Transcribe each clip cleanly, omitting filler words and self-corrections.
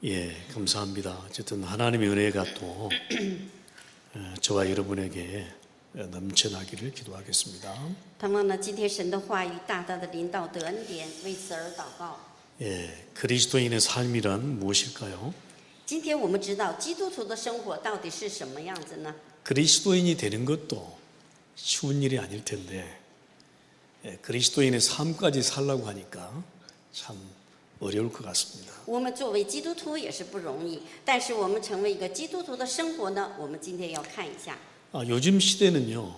예, 감사합니다. 어쨌든 하나님의 은혜가 또 저와 여러분에게 넘쳐나기를 기도하겠습니다. 盼望呢，今天神的话语大大的临到得恩典，为此而祷告。 예, 그리스도인의 삶이란 무엇일까요? 今天我们知道基督徒的生活到底是什么样子呢？ 그리스도인이 되는 것도 쉬운 일이 아닐 텐데 그리스도인의 삶까지 살라고 하니까 참 어려울 것 같습니다. 我们作为基督徒也是不容易，但是我们成为一个基督徒的生活呢，我们今天要看一下。 요즘 시대는요,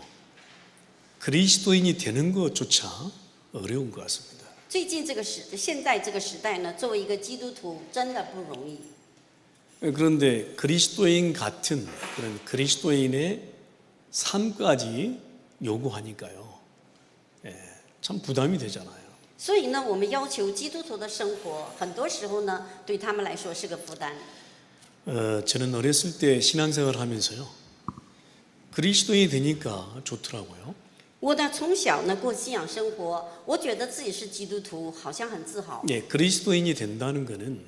그리스도인이 되는 것조차 어려운 것 같습니다. 最近现在这个时代呢，作为一个基督徒真的不容易。 그런데 그리스도인 같은 그런 그리스도인의 삶까지 요구하니까요, 참 부담이 되잖아요. 所以呢，我们要求基督徒的生活，很多时候呢，对他们来说是个负担。 저는 어렸을 때 신앙생활을 하면서요, 그리스도인이 되니까 좋더라고요. 我呢，从小呢过信仰生活，我觉得自己是基督徒，好像很自豪。 예, 그리스도인이 된다는 것은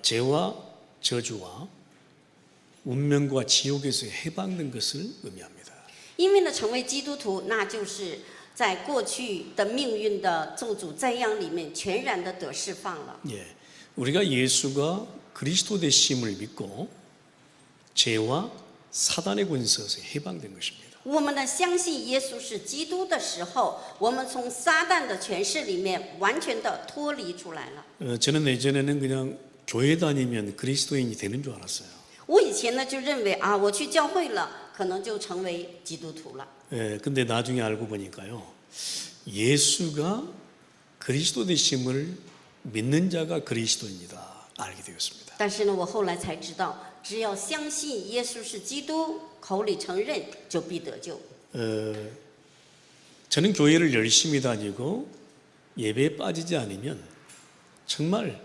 죄와 저주와 운명과 지옥에서 해방된 것을 의미합니다. 因为呢，成为基督徒，那就是在过去的命运的咒诅灾殃里面全然的得释放了。 예, 우리가 예수가 그리스도 되심을 믿고 죄와 사단의 권세에서 해방된 것입니다. 我们呢，相信耶稣是基督的时候，我们从撒旦的权势里面完全的脱离出来了。 저는 예전에는 그냥 교회 다니면 그리스도인이 되는 줄 알았어요. 我以前呢就认为啊，我去教会了，可能就成为基督徒了。 근데 나중에 알고 보니까요, 예수가 그리스도 되심을 믿는 자가 그리스도입니다. 알게 되었습니다. 但是呢，我后来才知道，只要相信耶稣是基督，口里承认，就必得救。 저는 교회를 열심히 다니고 예배에 빠지지 않으면 정말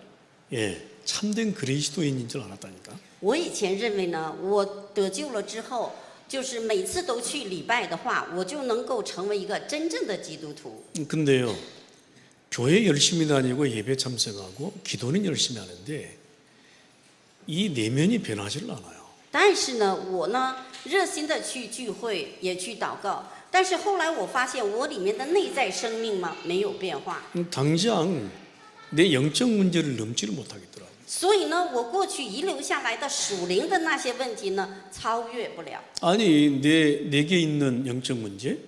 참된 그리스도인인 줄 알았다니까. 我以前认为呢，我得救了之后，就是每次都去礼拜的话，我就能够成为一个真正的基督徒。 근데요, 교회 열심히 다니고 예배 참석하고 기도는 열심히 하는데 이 내면이 변하지를 않아요. 但是呢，我呢热心的去聚会，也去祷告，但是后来我发现我里面的内在生命嘛没有变化。 당장 내 영적 문제를 넘지를 못하겠더라고요. 所以呢，我过去遗留下来的属灵的那些问题呢，超越不了。 아니 내게 있는 영적 문제,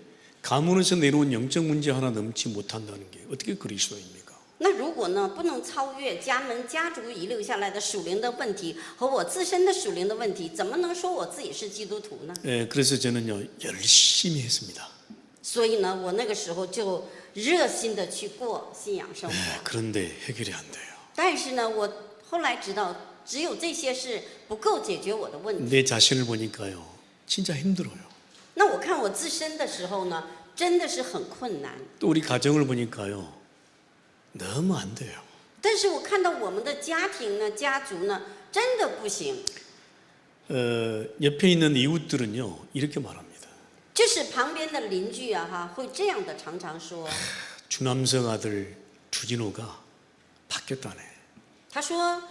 가문에서 내려온 영적 문제 하나 넘지 못한다는 게 어떻게 그리스도입니까? 那如果呢不能超越家门家族遗留下来的属灵的问题和我自身的属灵的问题，怎么能说我自己是基督徒呢？ 그래서 저는요 열심히 했습니다. 所以呢，我那个时候就热心的去过信仰生活。 그런데 해결이 안 돼요. 但是呢，我后来知道，只有这些是不够解决我的问题。 내 자신을 보니까요, 진짜 힘들어요. 那我看我自身的时候呢，真的是很困难。 또 우리 가정을 보니까요, 너무 안 돼요. 但是我看到我们的家庭呢、家族呢，真的不行。 옆에 있는 이웃들은요, 이렇게 말합니다. 就是旁边的邻居啊，哈，会这样的常常说。 주남성 아들 주진호가 바뀌었다네. 他说，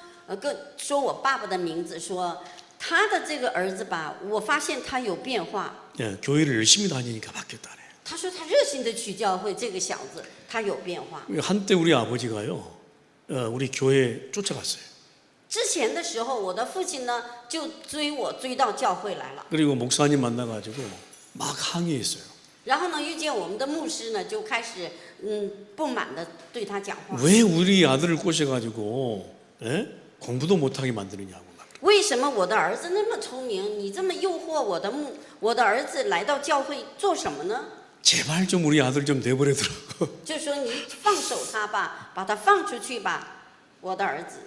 说我爸爸的名字，说他的这个儿子吧，我发现他有变化。 교회를 열심히 다니니까 바뀌었다네. 他说他热心的去教会，这个小子他有变化。 한때 우리 아버지가요, 우리 교회 쫓아갔어요. 之前的时候，我的父亲呢就追我追到教会来了， 그리고 목사님 만나가지고 막 항의했어요. 然后呢遇见我们的牧师呢，就开始不满的对他讲话。 왜 우리 아들을 꼬셔가지고 공부도 못하게 만드느냐고 막. 为什么我的儿子那么聪明，你这么诱惑我的儿子来到教会做什么呢？ 제발 좀 우리 아들 좀 내버려두라고. 就说你放手他吧，把他放出去吧，我的儿子。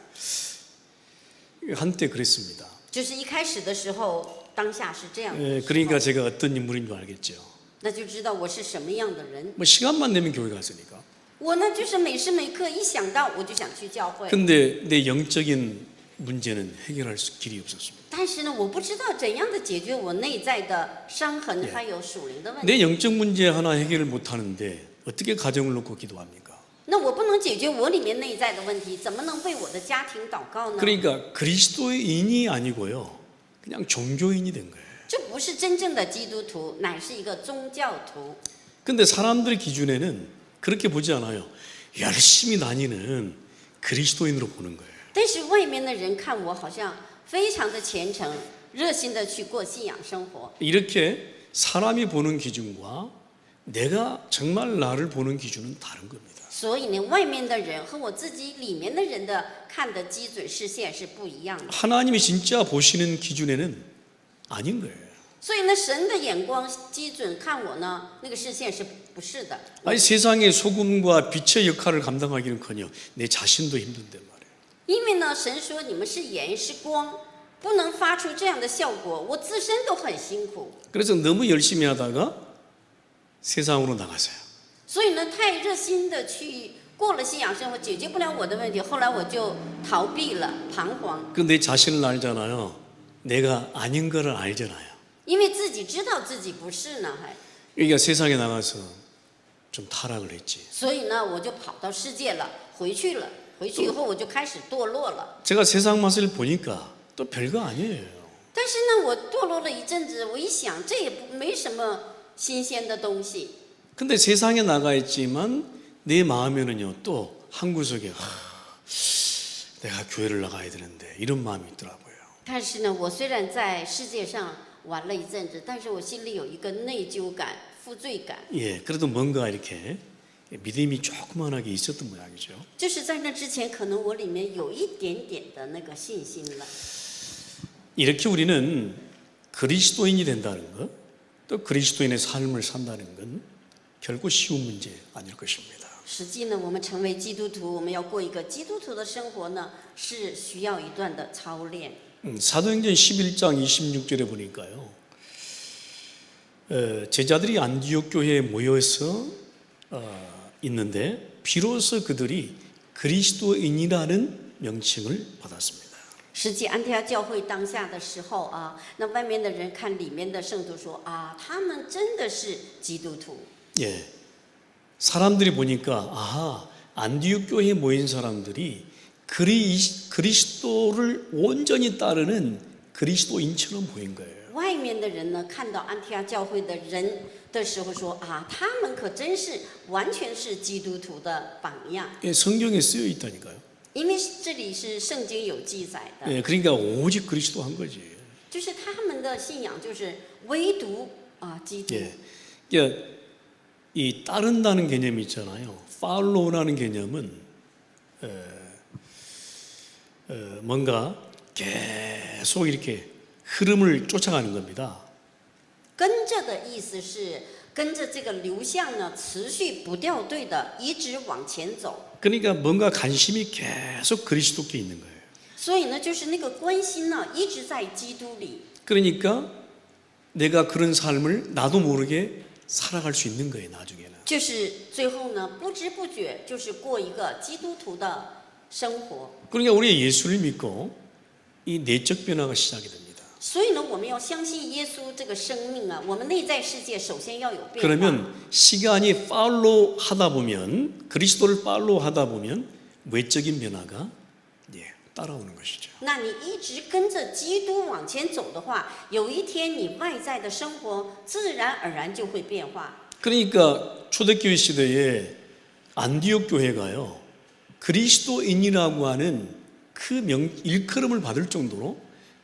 한때 그랬습니다. 就是一开始的时候，当下是这样的， 그러니까 제가 어떤 인물인 줄 알겠죠. 那就知道我是什么样的人。 뭐 시간만 내면 교회 갔으니까. 我呢，就是每时每刻一想到我就想去教会， 근데 내 영적인 문제는 해결할 길이 없었습니다. 但是呢，我不知道怎样的解决我内在的伤痕，还有属灵的问题。 내 영적 문제 하나 해결을 못하는데 어떻게 가정을 놓고 기도합니까? 那那我不能解决我里面内在的问题，怎么能为我的家庭祷告呢？ 그러니까 그리스도인이 아니고요. 그냥 종교인이 된 거예요. 这不是真正的基督徒，乃是一个宗教徒。 근데 사람들의 기준에는 그렇게 보지 않아요. 열심히 다니는 그리스도인으로 보는 거예요. 但是外面的人看我好像非常的虔诚，热心的去过信仰生活。 이렇게 사람이 보는 기준과 내가 정말 나를 보는 기준은 다른 겁니다. 所以呢，外面的人和我自己里面的人的看的基准视线是不一样的。 하나님이 진짜 보시는 기준에는 아닌 거예요. 所以呢，神的眼光基准看我呢，那个视线是不是的。 아니 세상의 소금과 빛의 역할을 감당하기는커녕 내 자신도 힘든데 말이에요. 因为呢，神说你们是盐是光，不能发出这样的效果，我自身都很辛苦。 그래서 너무 열심히 하다가 세상으로 나가세요. 所以呢，太热心的去过了信仰生活，解决不了我的问题，后来我就逃避了，彷徨， 그 내 자신을 알잖아요. 내가 아닌 거를 알잖아요. 因为自己知道自己不是呢，还。 그러니까 세상에 나가서 좀 타락을 했지. 所以呢，我就跑到世界了，回去了。回去以后，我就开始堕落了。 제가 세상 맛을 보니까 또 별거 아니에요. 但是呢，我堕落了一阵子，我一想，这也没什么新鲜的东西。 근데 세상에 나가 있지만 내 마음에는요 또 한 구석에 내가 교회를 나가야 되는데 이런 마음이 있더라고요. 但是呢，我虽然在世界上玩了一阵子，但是我心里有一个内疚感、负罪感。 예, 그래도 뭔가 이렇게 믿음이 조그만하게 있었던 모양이죠. 就是在那之前，可能我里面有一点点的那个信心了。 이렇게 우리는 그리스도인이 된다는 것, 또 그리스도인의 삶을 산다는 건 결코 쉬운 문제 아닐 것입니다. 实际呢，我们成为基督徒，我们要过一个基督徒的生活呢，是需要一段的操练。 사도행전 11장 26절에 보니까요. 제자들이 안디옥 교회에 모여서 있는데 비로소 그들이 그리스도인이라는 명칭을 받았습니다. 实际安提阿教会当下的时候啊，那外面的人看里面的圣徒说啊，他们真的是基督徒。 예, 사람들이 보니까 아하 안디옥 교회에 모인 사람들이 그리스도를 온전히 따르는 그리스도인처럼 보인 거예요. 外面的人呢，看到安提阿教会的人的时候说啊，他们可真是完全是基督徒的榜样。 예, 성경에 쓰여 있다니까요. 因为这里是圣经有记载的， 예, 그러니까 오직 그리스도 한 거지. 就是他们的信仰就是唯独啊基督。 예, 그러니까 이 따른다는 개념이 있잖아요. follow라는 개념은 뭔가 계속 이렇게 흐름을 쫓아가는 겁니다. 跟着的意思是跟着这个流向呢，持续不掉队的，一直往前走。 그러니까 뭔가 관심이 계속 그리스도께 있는 거예요. 所以呢，就是那个关心呢，一直在基督里。 그러니까 내가 그런 삶을 나도 모르게 살아갈 수 있는 거예요, 나중에는. 就是最后呢，不知不觉就是过一个基督徒的生活。 그러니까 우리 예수를 믿고 이 내적 변화가 시작이 됩니다. 所以呢，我们要相信耶稣这个生命啊，我们内在世界首先要有变化。 그러면 시간이 팔로우 하다 보면 그리스도를 팔로우 하다 보면 외적인 변화가 따라오는 것이죠. 那你一直跟着基督往前走的话，有一天你外在的生活自然而然就会变化。 그러니까 초대교회 시대에 안디옥 교회가요 그리스도인이라고 하는 그 일컬음을 받을 정도로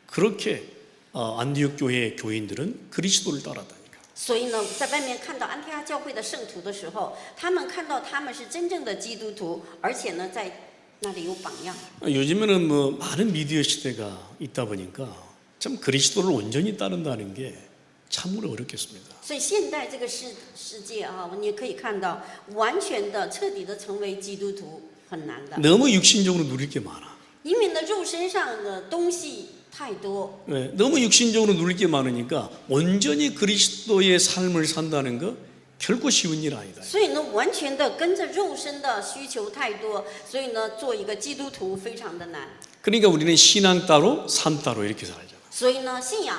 그렇게 안디옥 교회의 교인들은 그리스도를 따랐다니까. 所以呢，在外面看到安提阿教会的圣徒的时候，他们看到他们是真正的基督徒，而且呢，在那里有榜样。 요즘에는 뭐 많은 미디어 시대가 있다 보니까 참 그리스도를 온전히 따른다는 게 참으로 어렵겠습니다. 所以现代这个世界啊，你可以看到，完全的、彻底的成为基督徒很难的， 너무 육신적으로 누릴 게 많아. 因为呢，肉身上的东西太多。 너무 육신적으로 누릴 게 많으니까 온전히 그리스도의 삶을 산다는 거 결코 쉬운 일 아니다. 所以呢，完全的跟着肉身的需求太多，所以呢，做一个基督徒非常的难。 그러니까 우리는 신앙 따로 삶 따로 이렇게 살잖아. 所以呢，信仰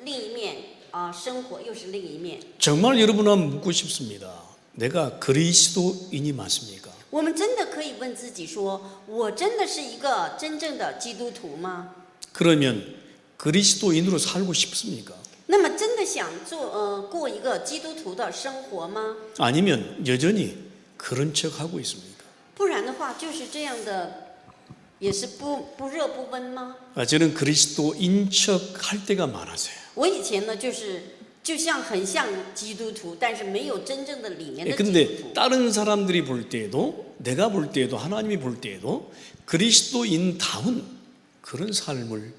另一面啊，生活又是另一面。 정말 여러분한테 묻고 싶습니다. 내가 그리스도인이 맞습니까? 我们真的可以问自己说，我真的是一个真正的基督徒吗？ 그러면 그리스도인으로 살고 싶습니까? 那么真的想过一个基督徒的生活吗？ 아니면 여전히 그런 척하고 있습니까? 不然的话，就是这样的，也是不热不温吗？ 저는 그리스도인 척할 때가 많아서요. 我以前呢，就像很像基督徒，但是没有真正的里面的基督 근데 徒。 다른 사람들이 볼 때에도 내가 볼 때에도 하나님이 볼 때에도 그리스도인다운 그런 삶을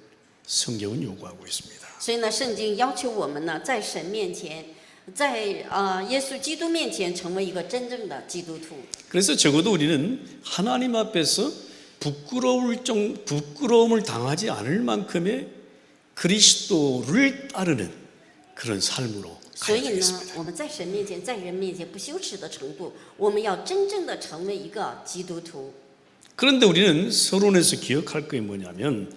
성경은 요구하고 있습니다. 所以呢，圣经要求我们呢，在神面前，在耶稣基督面前，成为一个真正的基督徒。 그래서 적어도 우리는 하나님 앞에서 부끄러움을 당하지 않을 만큼의 그리스도를 따르는 그런 삶으로 所 가야 以呢， 되겠습니다. 我们在神面前，在人面前不羞耻的程度，我们要真正的成为一个基督徒。 그런데 우리는 서론에서 기억할 게 뭐냐면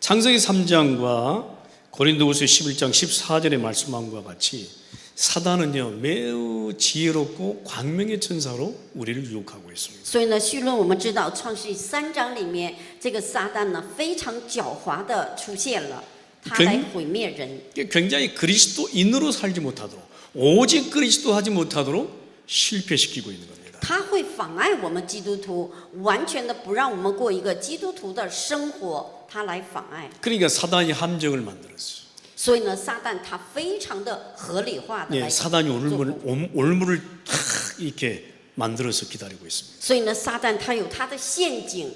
창세기 3장과 고린도후서 11장 14절에 말씀한 것과 같이 사단은요 매우 지혜롭고 광명의 천사로 우리를 유혹하고 있습니다. 所以呢，绪论我们知道，创世3章里面，这个撒旦呢非常狡猾的出现了，他来毁灭人。 굉장히 그리스도인으로 살지 못하도록 오직 그리스도 하지 못하도록 실패시키고 있는 겁니다. 他会妨碍我们基督徒，完全的不让我们过一个基督徒的生活，他来妨碍。 그러니까 사단이 함정을 만들었어요. 所以呢，撒旦他非常的合理化的 예, 来 사단이 做工。 올무를 탁 이렇게 만들어서 기다리고 있습니다. 所以呢，撒旦他有他的陷阱，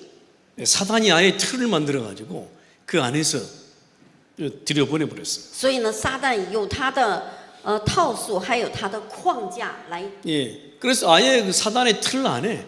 예, 사단이 아예 틀을 만들어 가지고 그 안에서 들여보내 버렸어요. 所以呢，撒旦有他的套索，还有他的框架来。 예, 그래서 아예 그 사단의 틀 안에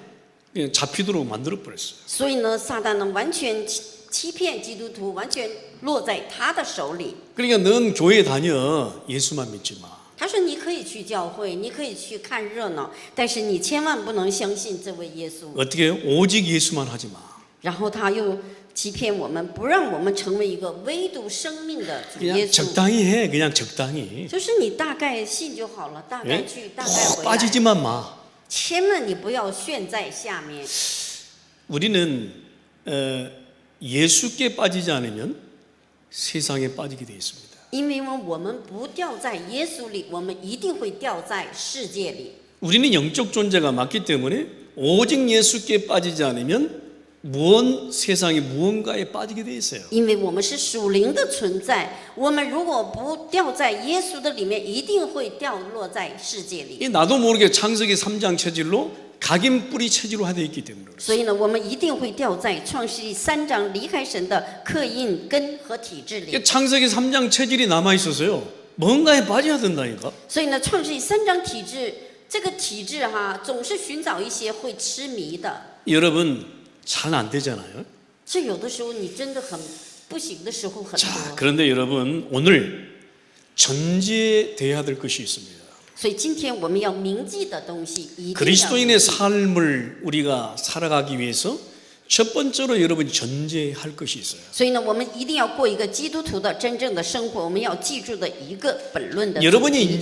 그냥 잡히도록 만들어 버렸어요. 所以呢，撒旦呢完全欺骗基督徒，完全落在他的手里。 그러니까 넌 교회 다녀 예수만 믿지 마. 他说：“你可以去教会，你可以去看热闹，但是你千万不能相信这位耶稣。 어떻게 해요? 오직 예수만 하지 마. ”然后他又欺骗我们，不让我们成为一个唯独生命的主耶 그냥 稣。 적당히 해. 그냥 적당히. 就是你大概信就好了，大概 예? 去，大概回来， 빠지지만 마. 千万你不要陷在下面。 우리는 예수께 빠지지 않으면 세상에 빠지게 되어 있습니다. 因为我们不掉在耶稣里，我们一定会掉在世界里。 우리는 영적 존재가 맞기 때문에 오직 예수께 빠지지 않으면 세상의 무언가에 빠지게 되어 있어요. 因为我们是属灵的存在，我们如果不掉在耶稣的里面，一定会掉落在世界里。 이 나도 모르게 창세기 3장 체질로 각인 뿌리 체질로 하되어 있기 때문에 그렇습니다. 所以呢，我们一定会掉在创世纪3章离开神的刻印根和体制里。 그러니까 창세기 3장 체질이 남아 있어서요. 뭔가에 빠져야 된다니까. 所以呢，创世纪3章体制这个体制总是寻找一些会痴迷的。 여러분 잘 안 되잖아요. 这有的时候你真的很不行的时候很 자, 多。 그런데 여러분 오늘 전제돼야 될 것이 있습니다. 所以今天我们要铭记的东西，一定要 그리스도인의 삶을 우리가 살아가기 위해서 첫 번째로 여러분 전제할 것이 있어요. 所以呢，我们一定要过一个基督徒的真正的生活。我们要记住的一个本论的主 여러분이 题，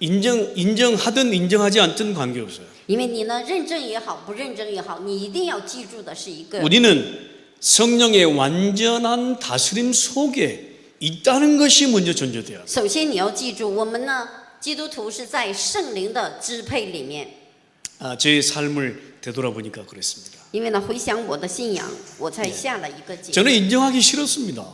인정하든 인정하지 않든 관계없어요. 因为你呢认真也好，不认真也好，你一定要记住的是一个。 우리는 성령의 완전한 다스림 속에 있다는 것이 먼저 전제돼야 돼요. 首先你要记住，我们呢基督徒是在圣灵的支配里面。 제 삶을 되돌아보니까 그랬습니다. 因为呢，回想我的信仰，我才下了一个结 저는 论。 인정하기 싫었습니다.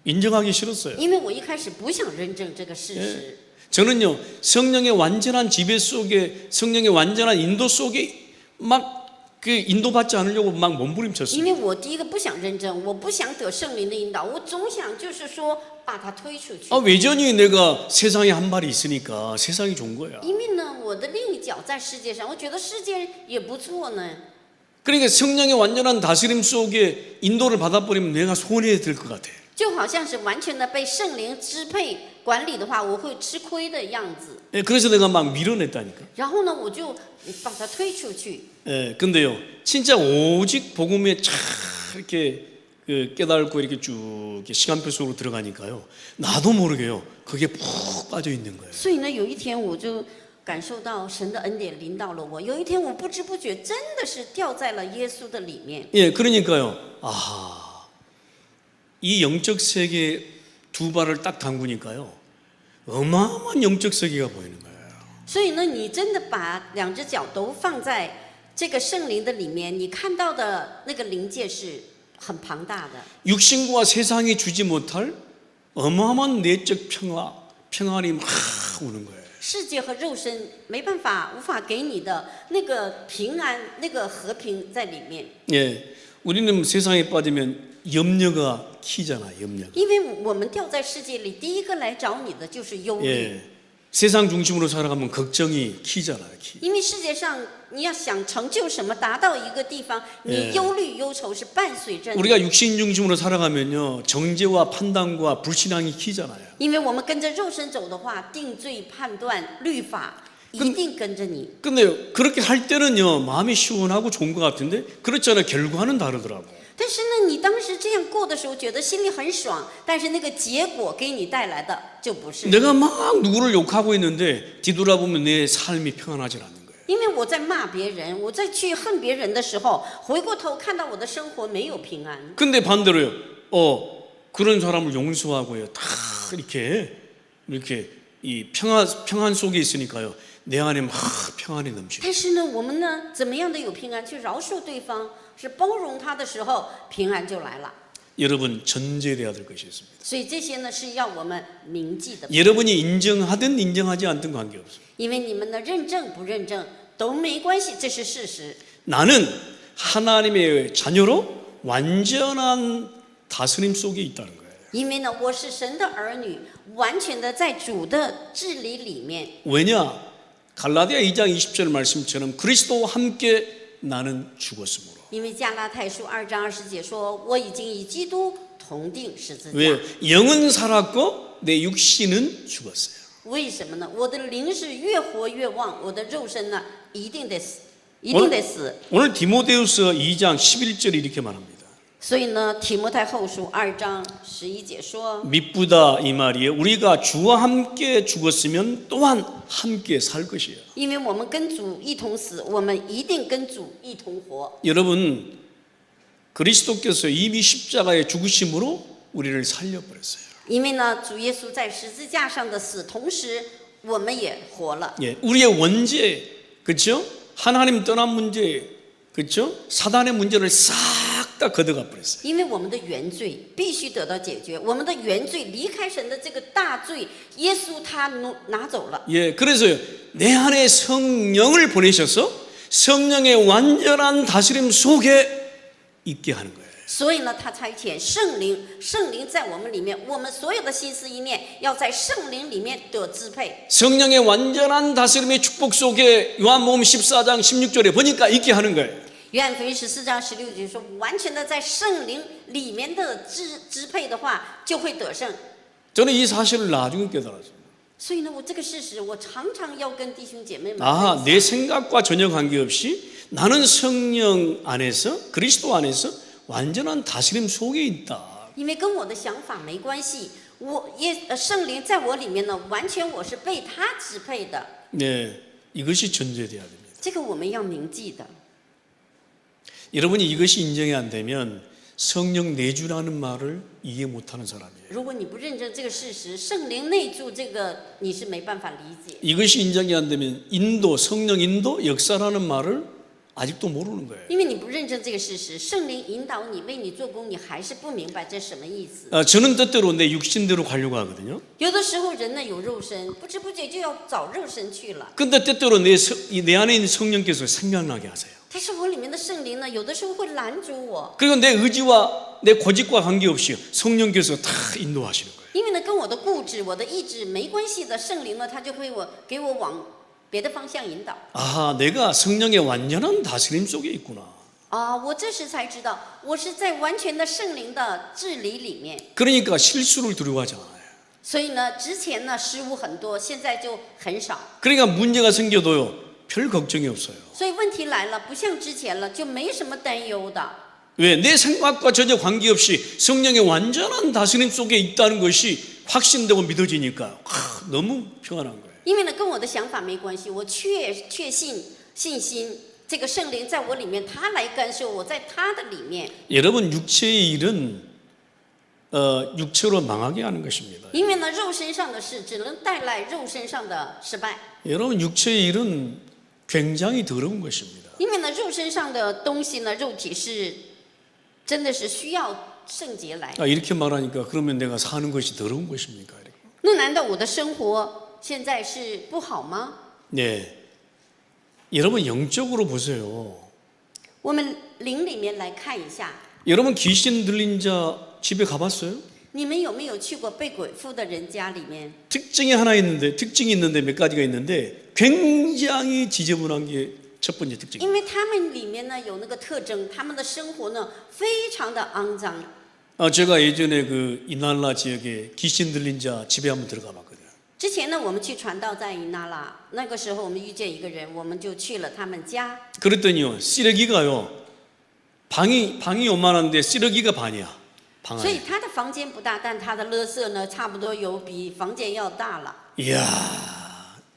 인정하기 싫었어요. 因为我一开始不想认证这个事实。 저는요 성령의 완전한 지배 속에 성령의 완전한 인도 속에 막 그 인도받지 않으려고 막 因 몸부림쳤어요. 为我第一个不想认证，我不想得圣灵的引导，我总想就是说把它推出去。 외전히 내가 세상에 한 발이 있으니까 세상이 좋은 거야. 因为呢，我的另一脚在世界上，我觉得世界也不错呢。 그러니까 성령의 완전한 다스림 속에 인도를 받아버리면 내가 손해에 들 것 같아. 就好像是完全的被圣灵支配管理的话，我会吃亏的样子。 그래서 내가 막 밀어냈다니까. 然后呢，我就把它推出去。 근데요 진짜 오직 복음에 쫙 이렇게 깨닫고 이렇게 쭉 이렇게 시간표 속으로 들어가니까요 나도 모르게요 그게 푹 빠져 있는 거예요. 所以呢，有一天我就感受到神的恩典临到了我。有一天我不知不觉真的是掉在了耶稣的里面。 예, 그러니까요. 이 영적 세계 두 발을 딱 담그니까요. 어마어마한 영적 세계가 보이는 거예요. 所以呢，你真的把两只脚都放在这个圣灵的里面，你看到的那个灵界是很庞大的。 육신과 세상이 주지 못할 어마어마한 내적 평안이 막 오는 거예요. 世界和肉身没办法、无法给你的那个平安、那个和平在里面。 예, 우리는 세상에 빠지면 염려가 키잖아, 염려. 因为我们掉在世界里，第一个来找你的就是忧虑。 예, 세상 중심으로 살아가면 걱정이 키잖아요, 키. 因为世界上你要想成就什么，达到一个地方，你忧虑、忧愁是伴随着你。 우리가 육신 중심으로 살아가면요, 정죄와 판단과 불신앙이 키잖아요. 因为我们跟着肉身走的话，定罪、判断、律法一定跟着你。 근데 그렇게 할 때는요, 마음이 시원하고 좋은 것 같은데 그렇잖아요, 결과는 다르더라고. 但是呢，你当时这样过的时候，觉得心里很爽，但是那个结果给你带来的就不是。 내가 막 누구를 욕하고 있는데 뒤돌아보면 내 삶이 평안하지 않는 거예요. 因为我在骂别人，我在去恨别人的时候，回过头看到我的生活没有平安。 근데 반대로요, 그런 사람을 용서하고요, 다 이렇게 이 평안 속에 있으니까요, 내 안에 막 평안이 넘치고. 但是呢，我们呢，怎么样的有平安？去饶恕对方，是包容他的时候，平安就来了。 여러분 전제돼야 될 것이 있습니다. 所以这些呢，是要我们铭记的。 여러분이 인정하든 인정하지 않든 관계없어요. 因为你们的认证不认证都没关系，这是事实。 나는 하나님의 자녀로 완전한 다스림 속에 있다는 거예요. 因为呢，我是神的儿女，完全的在主的治理里面。 왜냐? 갈라디아 2장 20절 말씀처럼 그리스도와 함께 나는 죽었으므로. 因为加拉太书2章20节说：“我已经与基督同定十字架。” 왜? 영은 살았고 내 육신은 죽었어요. 为什么呢？我的灵是越活越旺，我的肉身呢，一定得死，一定得死。 오늘 디모데후서 2장 11절이 이렇게 말합니다. 所以呢，提摩太后书2章11节说。 미쁘다 이 말이에요. 우리가 주와 함께 죽었으면 또한 함께 살 것이에요. 因为我们跟主一同死，我们一定跟主一同活。 여러분, 그리스도께서 이미 십자가의 죽으심으로 우리를 살려버렸어요. 因为呢，主耶稣在十字架上的死，同时我们也活了。 예, 우리의 원죄, 그렇죠? 하나님 떠난 문제, 그렇죠? 사단의 문제를 싹 다 걷어가 버렸어요. 因为我们的原罪必须得到解决，我们的原罪离开神的这个大罪，耶稣他拿走了。 예, 그래서요, 내 안에 성령을 보내셔서 성령의 완전한 다스림 속에 있게 하는 거예요. 所以呢，他差遣圣灵，圣灵在我们里面，我们所有的心思意念要在圣灵里面得支配。 성령의 완전한 다스림의 축복 속에 요한복음 14장 16절에 보니까 있게 하는 거예요. 约翰福音14章16节说，完全的在圣灵里面的支配的话，就会得胜。 저는 이 사실을 나중에 깨달았습니다. 所以呢，我这个事实，我常常要跟弟兄姐妹们 아, 分 내 享。 생각과 전혀 관계없이 나는 성령 안에서 그리스도 안에서 완전한 다스림 속에 있다. 因为跟我的想法没关系，圣灵在我里面呢，完全我是被他支配的。 네, 이것이 전제돼야 됩니다. 这个我们要铭记的。 여러분이 이것이 인정이 안 되면 성령 내주라는 말을 이해 못하는 사람이에요. 如果你不认证这个事实，圣灵内住这个你是没办法理解。 이것이 인정이 안 되면 인도, 성령 인도, 역사라는 말을 아직도 모르는 거예요. 因为你不认证这个事实，圣灵引导你为你做工，你还是不明白这什么意思。 저는 뜻대로 내 육신대로 가려고 하거든요. 有的时候人呢有肉身，不知不觉就要找肉身去了。 근데 때때로 내 안에 있는 성령께서 생각나게 하세요. 但是我里面的圣灵呢，有的时候会拦阻我， 그리고 내 의지와 내 고집과 관계없이 성령께서 다 인도하시는 거예요. 因为呢跟我的固执、我的意志没关系的，圣灵呢他就会给我往别的方向引导。 아, 내가 성령의 완전한 다스림 속에 있구나. 啊，我这时才知道，我是在完全的圣灵的治理里面。 그러니까 실수를 두려워하지 않아요. 所以呢，之前呢失误很多，现在就很少。 그러니까 문제가 생겨도요, 별 걱정이 없어요. 所以问题来了，不像之前了，就没什么担忧的。 왜? 내 생각과 전혀 관계없이 성령의 완전한 다스림 속에 있다는 것이 확신되고 믿어지니까 너무 평안한 거예요. 因为呢跟我的想法没关系，我确信信心，这个圣灵在我里面，他来干涉我，在他的里面。 여러분 육체의 일은 육체로 망하게 하는 것입니다. 因为呢肉身上的事只能带来肉身上的失败， 여러분 육체의 일은 굉장히 더러운 것입니다. 因为呢肉身上的东西呢，肉体是真的是需要圣洁来。 이렇게 말하니까 그러면 내가 사는 것이 더러운 것입니까? 那难道我的生活现在是不好吗？ 네. 여러분 영적으로 보세요. 我们灵里面来看一下， 여러분 귀신 들린 자 집에 가봤어요? 你们有没有去过被鬼附的人家里面？ 특징이 있는데 몇 가지가 있는데 굉장히 지저분한 게 첫 번째 특징. 因为他们里面呢有那个特征，他们的生活呢非常的肮脏。 제가 예전에 그 이날라 지역에 귀신 들린 자 집에 한번 들어가 봤거든요. 之前呢，我们去传道在伊那拉，那个时候我们遇见一个人，我们就去了他们家。 그랬더니요 쓰레기가요 방이 요만한데 쓰레기가 반이야. 방 所以 안에. 他的房间不大，但他的垃圾呢，差不多有比房间要大了。 이야,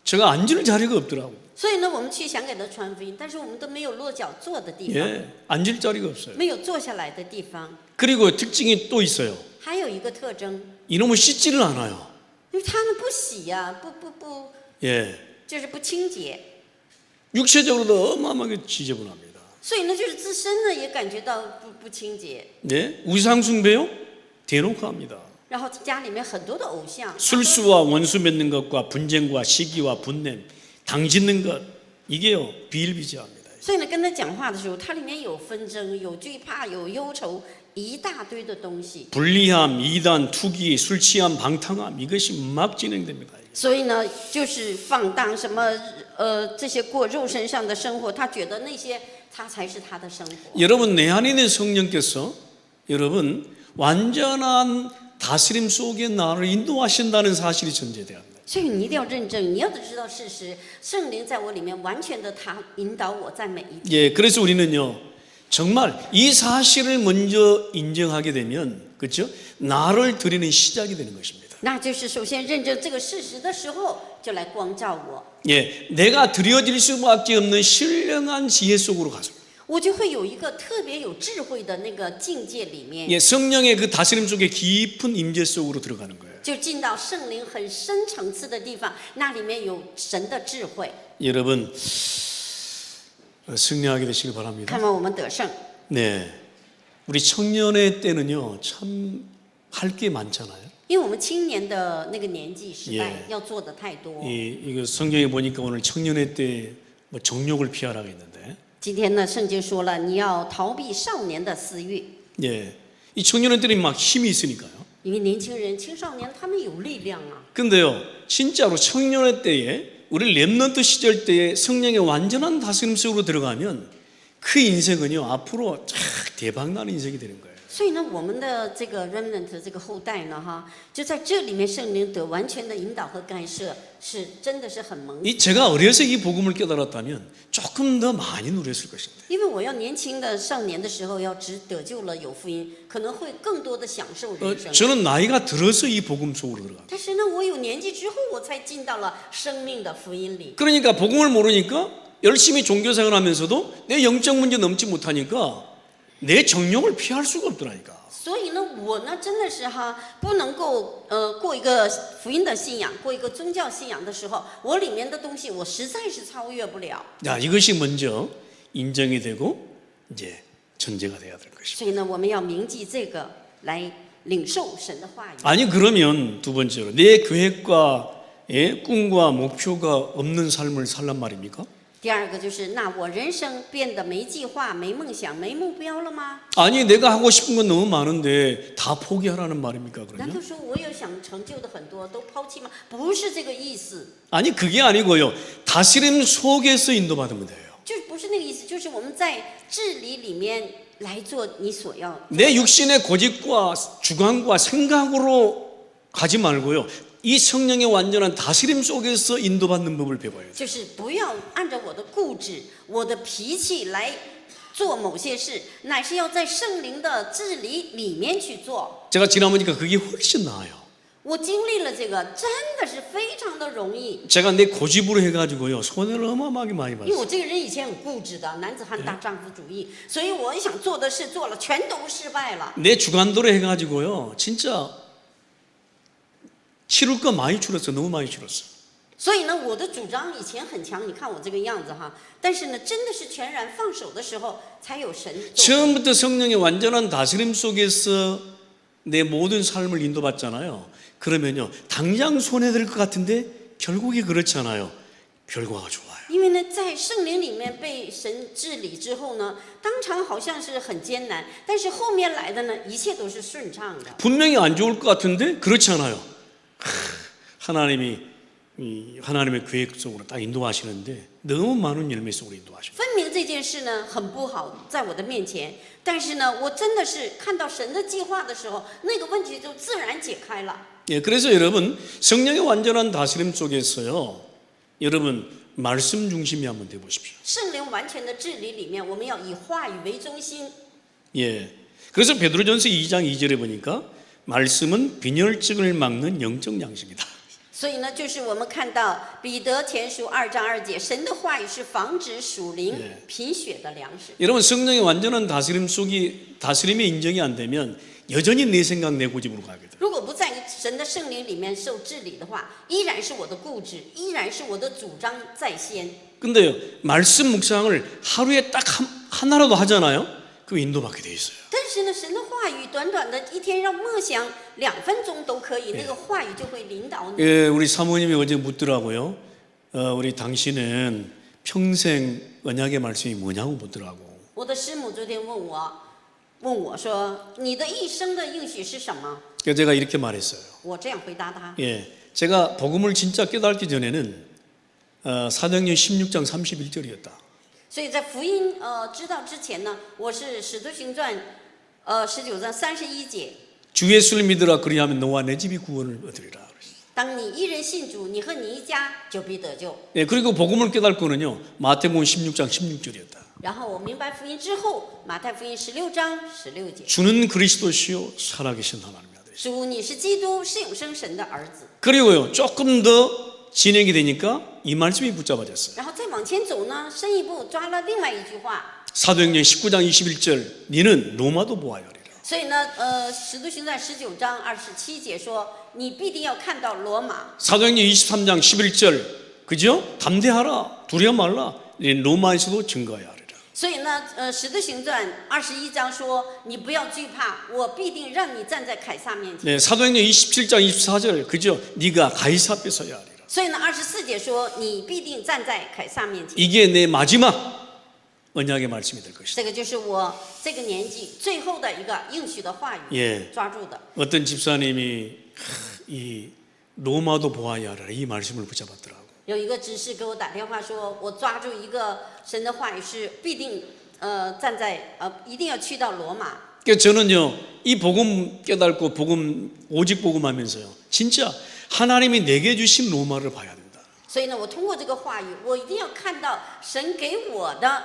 제가 앉을 자리가 없더라고. 所以呢，我们去想给他传福音，但是我们都没有落脚坐的地方， 예, 앉을 자리가 없어요. 没有坐下来的地方。 그리고 특징이 또 있어요. 还有一个特征， 이놈은 씻지를 않아요. 因为他们不洗呀、不， 예, 就是不清洁， 육체적으로도 어마어마하게 지저분합니다. 所以呢，就是自身呢也感觉到不清洁。 네, 우상 숭배요 대놓고 합니다. 然后家里面很多的偶像， 술수와 원수 맺는 것과 분쟁과 시기와 분냄, 당 짓는 것 이게요 비일비재합니다. 所以呢，跟他讲话的时候，它里面有纷争、有惧怕、有忧愁，一大堆的东西。 불리함, 이단, 투기, 술 취함, 방탕함 이것이 막 진행됩니다. 所以呢，就是放荡什么这些过肉身上的生活，他觉得那些他才是他的生活。 여러분 내 안에 있는 성령께서 여러분 완전한 다스림 속에 나를 인도하신다는 사실이 전제돼야 합니다. 所以你一定要认证，你要知道事实，圣灵在我里面完全的他引导我在每一天。 예, 그래서 우리는요 정말 이 사실을 먼저 인정하게 되면 그렇죠? 나를 드리는 시작이 되는 것입니다. 那就是首先认证这个事实的时候，就来光照我， 예, 내가 드려질 수밖에 없는 신령한 지혜 속으로 가서 我就会有一个特别有智慧的那个境界里面， 예, 성령의 그 다스림 속에 깊은 임재 속으로 들어가는 거예요. 就进到圣灵很深层次的地方，那里面有神的智慧。 여러분 승리하게 되시길 바랍니다. 看完我们得胜， 네, 우리 청년의 때는요 참 할 게 많잖아요. 因为我们青年的那个年纪时代 예 要做的太多。 이거 성경에 보니까 오늘 청년의 때 뭐 정욕을 피하라고 했는데, 今天呢，圣经说了，你要逃避少年的私欲， 예, 이 청년의 때는 막 힘이 있으니까요. 因为年轻人、青少年他们有力量啊。 근데요, 진짜로 청년의 때에 우리 렘넌트 시절 때에 성령의 완전한 다스림 속으로 들어가면 그 인생은요 앞으로 대박나는 인생이 되는 거예요. 所以呢，我们的这个 remnant 这个后代呢，哈，就在这里面，圣灵得完全的引导和干涉，是真的是很蒙。 제가 어려서 이 복음을 깨달았다면 조금 더 많이 누렸을 것입니다. 因为我要年轻的少年的时候，要只得救了有福音，可能会更多的享受人生。 저는 나이가 들어서 이 복음 속으로 들어갑니다. 但是呢，我有年纪之后，我才进到了生命的福音里。 그러니까 복음을 모르니까 열심히 종교생활하면서도 내 영적 문제 넘지 못하니까 내 정욕을 피할 수가 없더라니까. 所以呢，我呢真的是哈，不能够过一个福音的信仰，过一个宗教信仰的时候，我里面的东西我实在是超越不了。 자, 이것이 먼저 인정이 되고 이제 전제가 돼야 될 것입니다. 所以呢，我们要铭记这个，来领受神的话语。 아니 그러면 두 번째로 내 계획과 꿈과 목표가 없는 삶을 살란 말입니까? 第二个就是，那我人生变得没计划、没梦想、没目标了吗？ 아니 내가 하고 싶은 건 너무 많은데 다 포기하라는 말입니까 难道 그러면? 说我有想成就的很多都抛弃吗？不是这个意思， 아니 그게 아니고요. 다스림 속에서 인도받으면 돼요. 就是不是那个意思，就是我们在治理里面来做你所要。 내 육신의 고집과 주관과 생각으로 가지 말고요. 이 성령의 완전한 다스림 속에서 인도받는 법을 배워야 돼요. 就是不要按照我的固执、我的脾气来做某些事，乃是要在圣灵的治理里面去做。 제가 지나보니까 그게 훨씬 나아요. 我经历了这个，真的是非常的容易。 제가 내 고집으로 해가지고요 손해를 어마어마하게 많이 因为 봤어요. 我这个人以前很固执的，男子汉大丈夫主义，所以我想做的事做了，全都失败了。 내 주관대로 해가지고요 진짜 치를 거 많이 줄었어. 너무 많이 줄었어. 所以呢，我的主张以前很强，你看我这个样子哈。但是呢，真的是全然放手的时候，才有神做。 처음부터 성령의 완전한 다스림 속에서 내 모든 삶을 인도받잖아요. 그러면요 당장 손해될 것 같은데 결국에 그렇지 않아요. 결과가 좋아요. 因为呢，在圣灵里面被神治理之后呢，当场好像是很艰难，但是后面来的呢，一切都是顺畅的。 분명히 안 좋을 것 같은데 그렇지 않아요. 하나님의 계획 속으로 딱 인도하시는데 너무 많은 열매 속으로 인도하셔요. 分明这件事呢很不好，在我的面前，但是呢，我真的是看到神的计划的时候，那个问题就自然解开了。 예, 그래서 여러분 성령의 완전한 다스림 속에서요, 여러분 말씀 중심이 한번 돼 보십시오. 圣灵完全的治理里面，我们要以话语为中心。 예, 그래서 베드로전서 2장 2절에 보니까 말씀은 빈혈증을 막는 영적 양식이다. 所以呢，就是我们看到彼得前书2章2节，神的话语是防止属灵贫血的粮食。 여러분 성령의 완전한 다스림 속이 다스림의 인정이 안 되면 여전히 내 생각 내 고집으로 가게 돼요. 如果不在神的圣灵里面受治理的话，依然是我的固执，依然是我的主张在先。 근데요 말씀 묵상을 하루에 딱 하나라도 하잖아요. 그 인도받게 돼 있어요. 但是呢，神的话语短短的一天让默想2分钟都可以，那个话语就会领导你。 예, 우리 사모님이 어제 묻더라고요. 우리 당신은 평생 언약의 말씀이 뭐냐고 묻더라고. 我的师母昨天问我说：“你的一生的应许是什么 그래서 제가 이렇게 말했어요. ？”我这样回答他。 예, 제가 복음을 진짜 깨닫기 전에는 사도행전 16장 31절이었다. 所以在福音知道之前呢，我是使徒行传19章31节。 주 예수를 믿으라 그리하면 너와 내 집이 구원을 얻으리라. 当你一人信主，你和你一家就必得救。 예, 그리고 복음을 깨닫고는요 마태복음 16장 16절이었다. 然后我明白福音之后，马太福音16章16节， 주는 그리스도시요 살아계신 하나님의 아들이시다. 主你是基督，是永生神的儿子。 그리고요 조금 더 진행이 되니까 이 말씀이 붙잡아졌어요. 然后再往前走呢，深一步抓了另外一句话。 사도행전 19장 21절 니는 로마도 보아야 하리라. 所以呢，使徒行传19章27节说，你必定要看到罗马。 사도행전 23장 11절 그죠? 담대하라 두려워 말라 로마에서도 증거해야 하리라. 所以呢，使徒行传21章说，你不要惧怕，我必定让你站在凯撒面前。 네, 사도행전 27장 24절 그죠? 네가 가이사 앞에 서야 하리라. 所以呢，24节说，你必定站在凯撒面前。 이게 내 마지막 언약의 말씀이 될 것이다. 这个就是我这个年纪最后的一个应许的话语， 예. 抓住的。 어떤 집사님이 이 로마도 보아야 하라 이 말씀을 붙잡았더라고. 有一个执事给我打电话说，我抓住一个神的话语是必定站在一定要去到罗马。 그러니까 저는요 이 복음 깨닫고 복음 오직 복음하면서요 진짜 하나님이 내게 주신 로마를 봐야 된다. 所以呢，我通过这个话语，我一定要看到神给我的，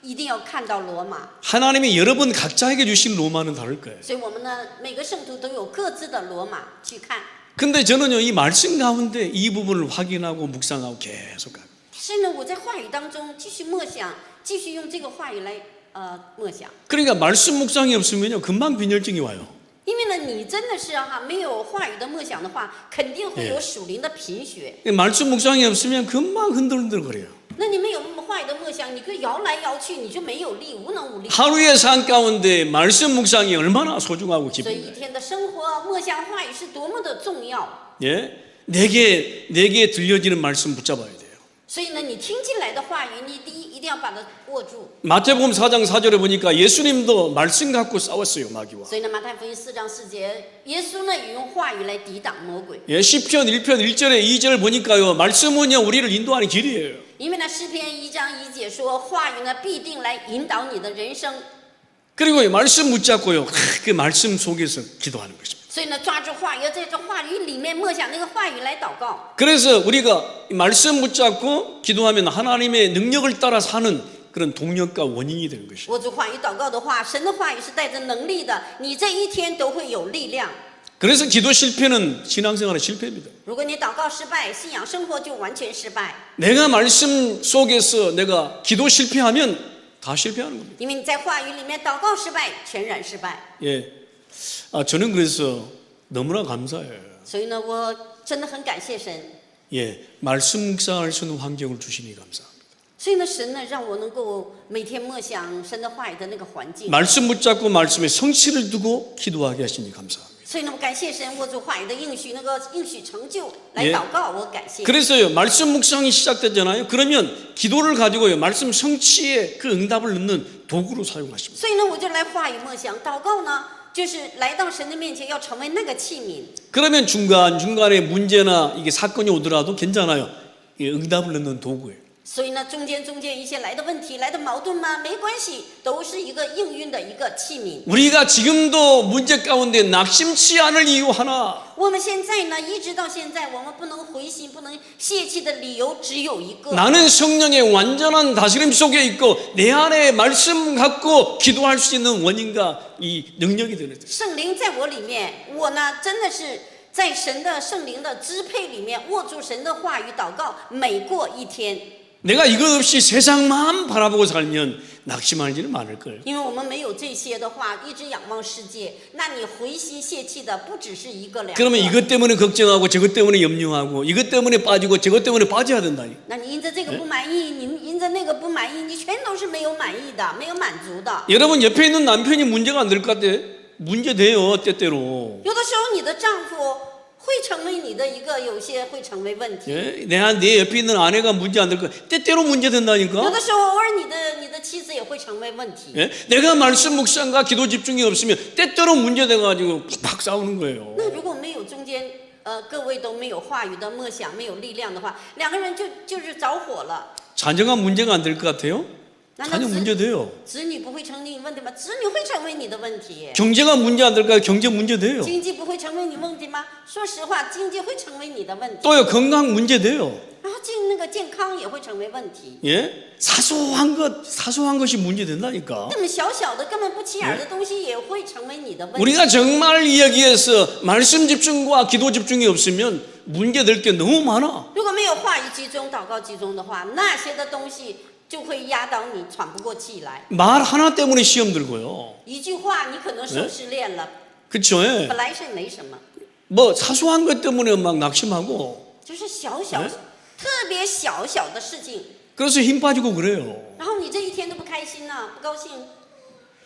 一定要看到罗马。 하나님이 여러분 각자에게 주신 로마는 다를 거예요. 所以我们呢，每个圣徒都有各自的罗马去看。 근데 저는요 이 말씀 가운데 이 부분을 확인하고 묵상하고 계속 가요. 是呢，我在话语当中继续默想，继续用这个话语来默想。 그러니까 말씀 묵상이 없으면요 금방 빈혈증이 와요. 因为呢，你真的是没有话语的默想的话，肯定会有属灵的贫血。 말씀 묵상이 없으면 금방 흔들흔들거려요. 那你没有话语的默想，你可以摇来摇去，你就没有力，无能无力。 하루의 삶 가운데 말씀 묵상이 얼마나 소중하고 所以一 기쁜가요? 天的生活默想话语是多么的重要。 예, 내게 들려지는 말씀 붙잡아야 돼요. 所以呢，你听进来的话语，你第一一定要把它握住。 마태복음 4장 4절에 보니까 예수님도 말씀 갖고 싸웠어요 마귀와. 所以呢，马太福音4章4节，耶稣呢也用话语来抵挡魔鬼。 예, 시편 1편 1절에 2절 보니까요 말씀은요 우리를 인도하는 길이에요. 因为呢，诗篇1章1节说，话语呢必定来引导你的人生。 그리고 말씀 붙잡고요 그 말씀 속에서 기도하는 것입니다. 所以呢，抓住话语，要在这话语里面默想那个话语来祷告。 그래서 우리가 말씀 붙잡고 기도하면 하나님의 능력을 따라 사는 그런 동력과 원인이 되는 것이에요. 握住话语祷告的话，神的话语是带着能力的，你这一天都会有力量。 그래서 기도 실패는 신앙생활의 실패입니다. 如果你祷告失败，信仰生活就完全失败。 내가 말씀 속에서 내가 기도 실패하면 다 실패하는 겁니다. 因为你在话语里面祷告失败，全然失败。 예, 저는 그래서 너무나 감사해요. 所以呢，我真的很感谢神。 예, 말씀 묵상할 수 있는 환경을 주시니 감사합니다. 所以呢，神呢让我能够每天默想神的话语的那个环境。 말씀 붙잡고 말씀에 성취를 두고 기도하게 하시니 감사합니다. 所以呢，我感谢神握住话语的应许，那个应许成就来 예 祷告，我感谢。 그래서요, 말씀 묵상이 시작됐잖아요. 그러면 기도를 가지고요, 말씀 성취에 그 응답을 넣는 도구로 사용하십니다. 所以呢，我就来话语默想，祷告呢，就是来到神的面前，要成为那个器皿。 그러면 중간중간에 문제나 이게 사건이 오더라도 괜찮아요. 이 응답을 넣는 도구예요. 所以呢，中间一些来的问题、来的矛盾嘛，没关系，都是一个应运的一个器皿。 우리가 지금도 문제 가운데 낙심치 않을 이유 하나. 我们现在呢，一直到现在，我们不能灰心、不能泄气的理由只有一个。 나는 성령의 완전한 다스림 속에 있고 내 안에 말씀 갖고 기도할 수 있는 원인과 이 능력이 되는 거예요. 圣灵在我里面，我呢真的是在神的圣灵的支配里面，握住神的话语祷告，每过一天。 내가 이것 없이 세상만 바라보고 살면 낙심할 일은 많을 거예요. 因为我们没有这些的话，一直仰望世界，那你灰心泄气的不只是一个两个。 그러면 이것 때문에 걱정하고 저것 때문에 염려하고 이것 때문에 빠지고 저것 때문에 빠져야 된다니. 那你因着这个不满意，你因着那个不满意，你全都是没有满意的，没有满足的。 여러분 옆에 있는 남편이 문제가 안 될 것 같아. 문제 돼요 때때로. 有的时候你的丈夫会成为你的一个，有些会成为问题。 예? 내 옆에 있는 아내가 문제 안 될 것. 때때로 문제 有 된다니까. 的时候偶尔你的妻子也会成为问题。 예? 내가 말씀 묵상과 기도 집중이 없으면 때때로 문제 돼가지고 팍 싸우는 거예요. 那如果没有中间各位都没有话语的默想，没有力量的话，两个人就是着火了。 자녀가 문제가 안 될 것 같아요? 难道 자녀 문제 돼요. 子女不会成为你问题吗？子女会成为你的问题。 경제가 문제 안 될까요? 경제 문제 돼요. 经济不会成为你问题吗？说实话，经济会成为你的问题。 또요 건강 문제 돼요. 然后那个健康也会成为问题。 예? 사소한 것이 문제 된다니까. 这么小小的、根本不起眼的东西，也会成为你的问题。 우리가 정말 여기에서 말씀 집중과 기도 집중이 없으면 문제 될 게 너무 많아. 如果没有话语集中、祷告集中的话，那些的东西就会压倒你，喘不过气来。 말 하나 때문에 시험 들고요. 一句话，你可能手失恋了， 그렇죠? 예? 本来是没什么， 뭐 사소한 것 때문에 막 낙심하고 就是小小、特别小的事情， 그래서 힘 빠지고 그래요. 然后你这一天都不开心呢、不高兴。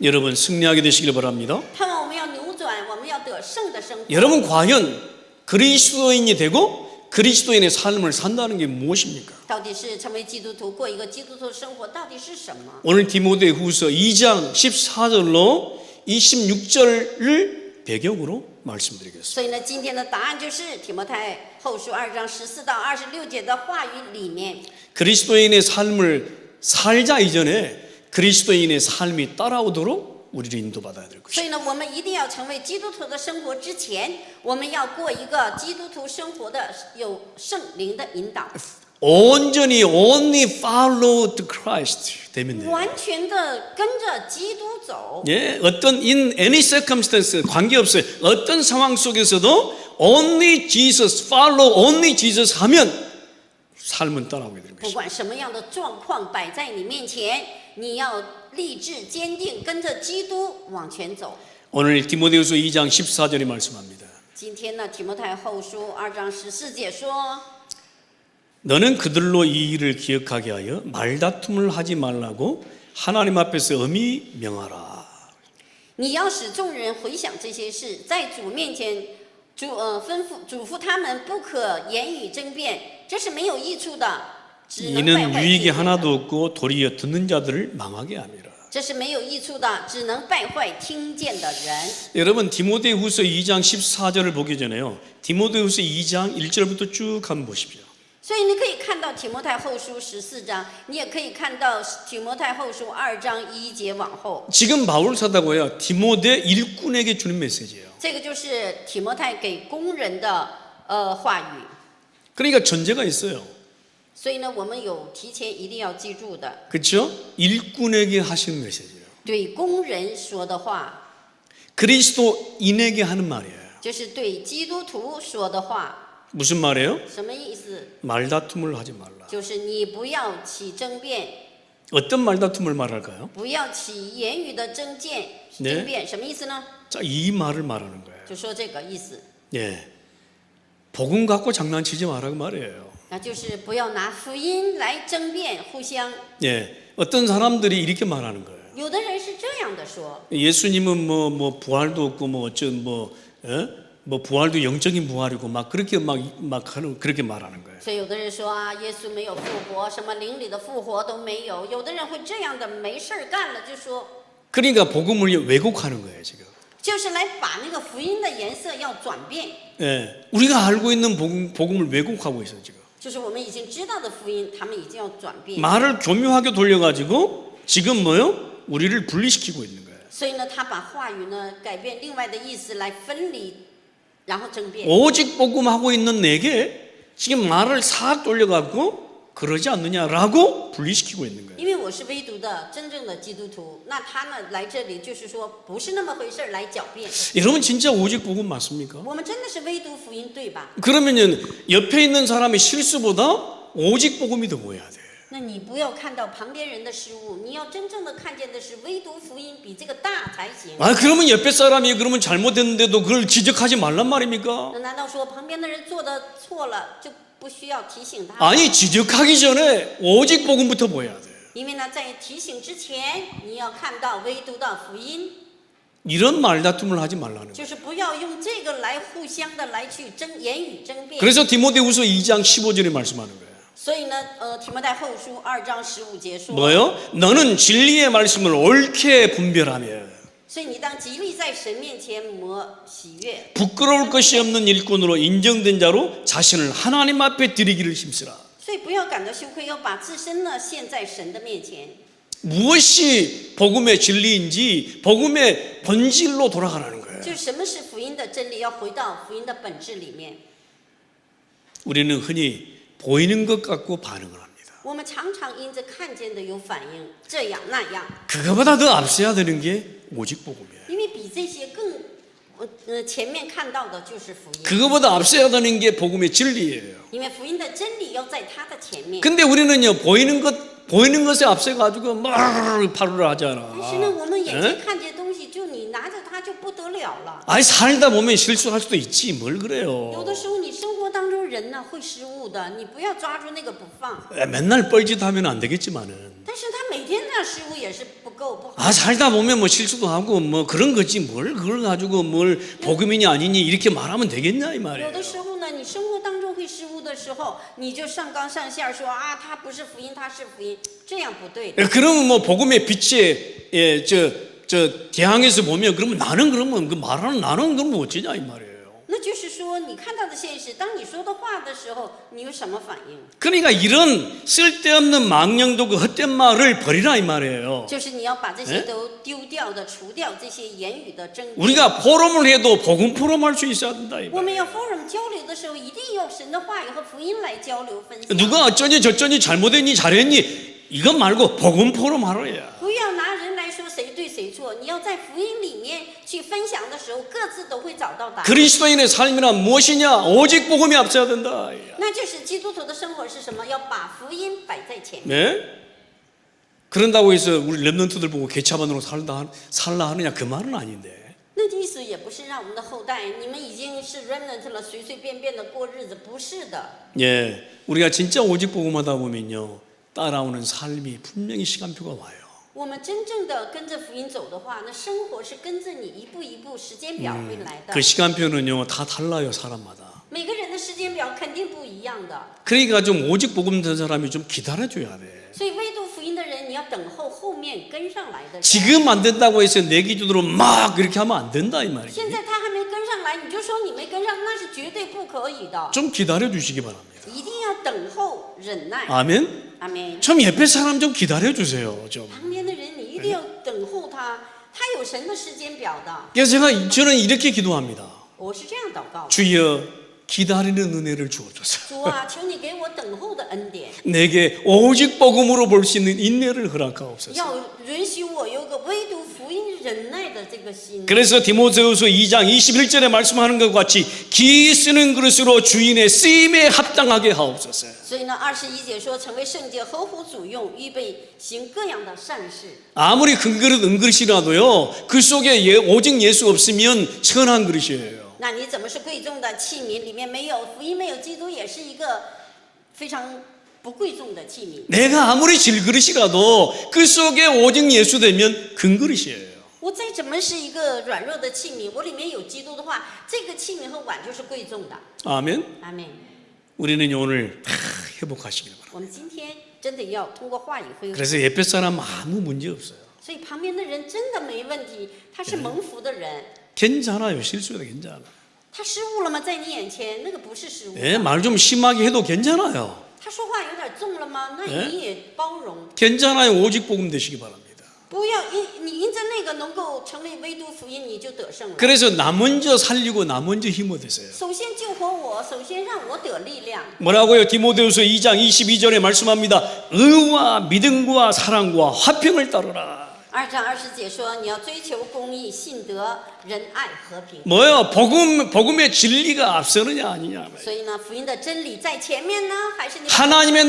여러분 승리하게 되시길 바랍니다. 盼望我们要扭转，我们要得胜的生活。 여러분 과연 그리스도인이 되고 그리스도인의 삶을 산다는 게 무엇입니까? 到底是成为基督徒，过一个基督徒的生活，到底是什么？ 오늘 디모데후서 2장 14절로 26절을 배경으로 말씀드리겠습니다. 所以呢，今天的答案就是提摩太后书2章14到26节的话语里面。 그리스도인의 삶을 살자 이전에 그리스도인의 삶이 따라오도록 우리를 인도받아야 될 所 것입니다. 以呢，我们一定要成为基督徒的生活之前，我们要过一个基督徒生活的有圣灵的引导， 온전히 only follow the Christ 되면 돼요. 完全的跟着基督走。 예, 어떤 in any circumstance 관계없어요. 어떤 상황 속에서도 only Jesus, follow only Jesus 하면 삶은 따라오게 되는 不 것입니다. 管什么样的状况摆在你面前，你要立志坚定，跟着基督往前走。 오늘 디모데후서 2장 14절이 말씀합니다. 今天呢，提摩太后书2章14节说。 너는 그들로 이 일을 기억하게 하여 말다툼을 하지 말라고 하나님 앞에서 엄히 명하라. 你要使众人回想这些事，在主面前嘱咐他们不可言语争辩，这是没有益处的，只能败 이는 坏 유익이 听见的。 하나도 없고 도리어 듣는 자들을 망하게 함이라. 这是没有益处的，只能败坏听见的人。 여러분 디모데후서 2장 14절을 보기 전에요. 디모데후서 2장 1절부터 쭉 한번 보십시오. 所以你可以看到提摩太后书14章，你也可以看到提摩太后书2章1节往后。 지금 바울 사도가요 디모데 일꾼에게 주는 메시지예요. 这个就是提摩太给工人的话语。 그러니까 전제가 있어요. 所以呢，我们有提前一定要记住的， 그렇죠? 일꾼에게 하시는 메시지예요. 对工人说的话， 그리스도인에게 하는 말이에요. 就是对基督徒说的话。 무슨 말이에요? 什么意思？ 말다툼을 하지 말라. 就是你不要起争辩， 어떤 말다툼을 말할까요? 不要起言语的争네 辩。什么意思呢？ 자, 이 말을 말하는 거예요. 就说这个意思， 예, 복음 갖고 장난치지 말라고 말이에요. 那就是不要拿福音来争辩，互相。 예, 어떤 사람들이 이렇게 말하는 거예요. 有的人是这样的说， 예수님은 뭐 부활도 없고 뭐 어쩐 뭐 부활도 영적인 부활이고 막 그렇게 막 하는 그렇게 말하는 거예요. 所以有的人说啊，耶稣没有复活，什么灵里的复活都没有。有的人会这样的，没事儿干了就说， 그러니까 복음을 왜곡하는 거예요 지금. 就是来把那个福音的颜色要转变， 예, 우리가 알고 있는 복음을 왜곡하고 있어요 지금. 就是我们已经知道的福音，他们已经要转变。 말을 교묘하게 돌려가지고 지금 뭐요? 우리를 분리시키고 있는 거예요. 所以呢，他把话语呢改变另外的意思来分离，然后争辩。 오직 복음하고 있는 내게 지금 말을 싹 돌려갖고 그러지 않느냐라고 분리시키고 있는 거예요. 因为我是唯独的真正的基督徒，那他呢来这里就是说不是那么回事儿来狡辩。 여러분 진짜 오직 복음 맞습니까? 我们真的是唯独福音对吧？ 그러면은 옆에 있는 사람의 실수보다 오직 복음이 더 보여야 돼. 那你不要看到旁边人的失误，你要真正的看见的是唯独福音比这个大才行。 아 그러면 옆에 사람이 그러면 잘못했는데도 그걸 지적하지 말란 말입니까? 那难道说旁边的人做的错了就不需要提醒他？ 아니 지적하기 전에 오직 복음부터 보여야 돼. 因为呢，在提醒之前，你要看到唯独的福音， 이런 말다툼을 하지 말라는 거예요. 就是不要用这个来互相的来去言语争辩。 그래서 디모데후서 2장 15절에 말씀하는 거예요. 所以呢，提摩太后书2章15节说， 뭐요? 너는 진리의 말씀을 옳게 분별하며 所以你当极力在神面前磨喜悦， 부끄러울 것이 없는 일꾼으로 인정된 자로 자신을 하나님 앞에 드리기를 힘쓰라. 所以不要感到羞愧，要把自身呢献在神的面前。 무엇이 복음의 진리인지 복음의 본질로 돌아가라는 거예요. 就是什么是福音的真理，要回到福音的本质里面。 우리는 흔히 보이는 것 갖고 반응을 합니다. 我们常常因着看见的有反应，这样那样， 그거보다 더 앞서야 되는 게 오직 복음이에요. 因为比这些更前面看到的就是福音， 그거보다 앞서야 되는 게 복음의 진리예요. 因为福音的真理要在它的前面。 근데 우리는요 보이는 것에 앞서 가지고 막 파루를 하잖아. 但是呢，我们眼 에? 前看见东西，就你拿着它就不得了了。 아니 살다 보면 실수할 수도 있지 뭘 有 그래요. 的时候你生活当中人呢会失误的，你不要抓住那个不放。 맨날 뻘짓하면 안 되겠지만은 但是他每天那样失误也是不够不好。 아 살다 보면 뭐 실수도 하고 뭐 그런 거지 뭘 그걸 가지고 뭘 복음이니 아니니 이렇게 말하면 되겠냐 이 有 말이에요. 的时候呢，你生活当中会失误的时候，你就上纲上线说啊，它不是福音，它是福音，这样不对的。 그러면 뭐 복음의 빛에 저 대항해서 보면 그러면 나는 그러면 그 말하는 나는 그러면 어쩌냐 이 말이에요. 那就是说，你看到的现实，当你说的话的时候，你有什么反应？ 그러니까 이런 쓸데없는 망령도 그 헛된 말을 버리라 이 말이에요. 就是你要把这些都丢掉的、除掉这些言语的争辩。 우리가 포럼을 해도 복음 포럼할 수 있어야 된다 이 我们 말이에요. 要 forum 交流的时候，一定用神的话语和福音来交流分享。 누가 어쩌니 저쩌니 잘못했니 잘했니 이것 말고 복음 포럼 하라야. 不要拿人来说谁对谁错，你要在福音里面去分享的时候，各自都会找到答案。 그리스도인의 삶이란 무엇이냐? 오직 복음이 앞서야 된다. 那就是基督徒的生活是什么？要把福音摆在前面。 네? 그런다고 해서 우리 렘넌트들 보고 개차반으로 살라 하느냐 그 말은 아닌데. 那意思也不是让我们的后代，你们已经是 remnant 了，随随便便的过日子，不是的。 예, 우리가 진짜 오직 복음하다 보면요 따라오는 삶이 분명히 시간표가 와요. 我们真正的跟着福音走的话，那生活是跟着你一步一步时间表会来的。 그 시간표는요 다 달라요 사람마다. 每个人的时间表肯定不一样的， 그러니까 좀 오직 복음 된 사람이 좀 기다려줘야 돼. 所以唯独福音的人，你要等候后面跟上来的人。 지금 안 된다고 해서 내 기준으로 막 이렇게 하면 안 된다 이 말이에요. 现在他还没跟上来，你就说你没跟上，那是绝对不可以的。 좀 기다려 주시기 바랍니다. 一定要等候忍耐。 아멘. 阿门。 좀 옆에 사람 좀 기다려 주세요. 좀. 旁边的人，你一定要等候他，他有神的时间表的。 그래서 저는 이렇게 기도합니다. 我是这样祷告的。 주여 기다리는 은혜를 주옵소서. 主啊，求你给我等候的恩典， 내게 오직 복음으로 볼 수 있는 인내를 허락하옵소서. 要允许我有个唯独福音忍耐的这个心。 그래서 디모데후서 2장 21절에 말씀하는 것 같이 기 쓰는 그릇으로 주인의 쓰임에 합당하게 하옵소서. 所以呢，21节说，成为圣洁，合乎主用，预备行各样的善事。 아무리 큰 그릇 은그릇이라도요, 그 속에 오직 예수 없으면 천한 그릇이에요. 那你怎么是贵重的器皿？里面没有福音，没有基督，也是一个非常不贵重的器皿。 내가 아무리 질그릇이라도 그 속에 오직 예수 되면 큰 그릇이에요. 我再怎么是一个软弱的器皿，我里面有基督的话，这个器皿和碗就是贵重的。 아멘. 阿门。 우리는 오늘 다 회복하시길 바랍니다. 我们今天真的要通过话语恢复。 그래서 옆에 사람 아무 문제 없어요. 所以旁边的人真的没问题，他是蒙福的人。 괜찮아요. 실수해도 괜찮아. 他失误了吗？在你眼前，那个不是失误。 예, 말 좀 심하게 해도 괜찮아요. 他说话有点重了吗？那你也包容。 괜찮아요. 오직 복음 되시기 바랍니다. 不要你因着那个能够成为唯独福音，你就得胜了。 그래서 나 먼저 살리고 나 먼저 힘을 드세요. 首先救活我，首先让我得力量。 뭐라고요? 디모데후서 2장 22절에 말씀합니다. 의와 믿음과 사랑과 화평을 따르라. 2章20节说，你要追求公义、信德、仁爱、和平。 뭐요? 복음의 진리가 앞서느냐 아니냐. 所以呢，福音的真理在前面呢，还是你 하나님의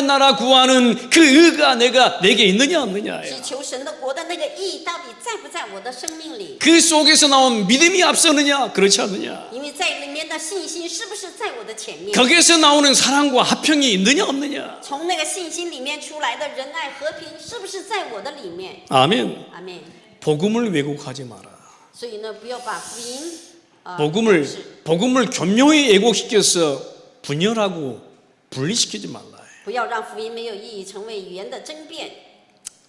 나라 구하는 그 의가 내게 있느냐 없느냐예요. 是求神的国的那个义到底在不在我的生命里？ 그 속에서 나온 믿음이 앞서느냐 그렇지 않느냐. 因为在里面的信心是不是在我的前面？ 거기에서 나오는 사랑과 화평이 있느냐 없느냐. 从那个信心里面出来的仁爱和平，是不是在我的里面？ 아멘. 阿门。 복음을 왜곡하지 마라. 所以呢，不要把福音 복음을 교묘히 왜곡시켜서 분열하고 분리시키지 말라. 不要让福音没有意义，成为语言的争辩。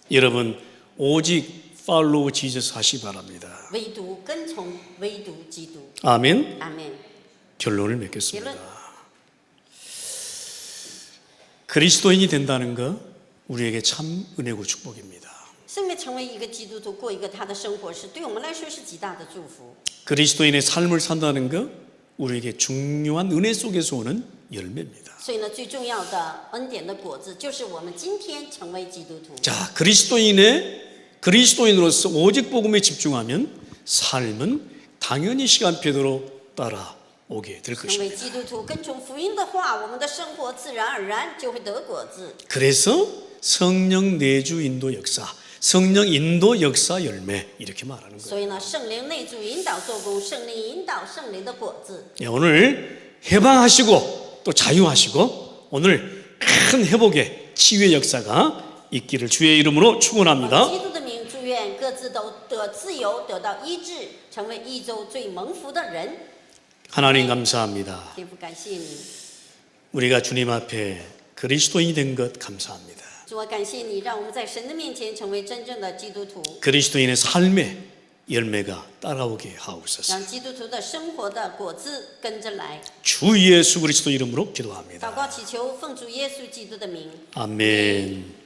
여러분 오직 follow Jesus 하시 바랍니다. 唯独跟从，唯独基督。 아멘. 阿门。 결론을 맺겠습니다. 결론. 그리스도인이 된다는 거 우리에게 참 은혜고 축복입니다. 生命成为一个基督徒，过一个他的生活，是对我们来说是极大的祝福。 그리스도인의 삶을 산다는 거 우리에게 중요한 은혜 속에서 오는 열매입니다. 所以呢，最重要的恩典的果子，就是我们今天成为基督徒。 자, 그리스도인으로서 오직 복음에 집중하면 삶은 당연히 시간표대로 따라오게 될 成为 것입니다. 基督徒，跟从福音的话，我们的生活自然而然就会得果子。 그래서 성령 내주 인도 역사, 성령 인도 역사 열매 이렇게 말하는 거예요. 所以呢，圣灵内住引导做工，圣灵引导圣灵的果子。 예, 오늘 해방하시고 또 자유하시고 오늘 큰 회복의 치유의 역사가 있기를 주의 이름으로 축원합니다. 基督的名，祝愿各自都得自由，得到医治，成为一周最蒙福的人。 하나님 감사합니다. 天父，感谢你， 우리가 주님 앞에 그리스도인이 된 것 감사합니다. 主啊，感谢你，让我们在神的面前成为真正的基督徒， 그리스도인의 삶의 열매가 따라오게 하옵소서. 让基督徒的生活的果子跟着来。 주 예수 그리스도 이름으로 기도합니다. 祷告祈求，奉主耶稣基督的名。 아멘.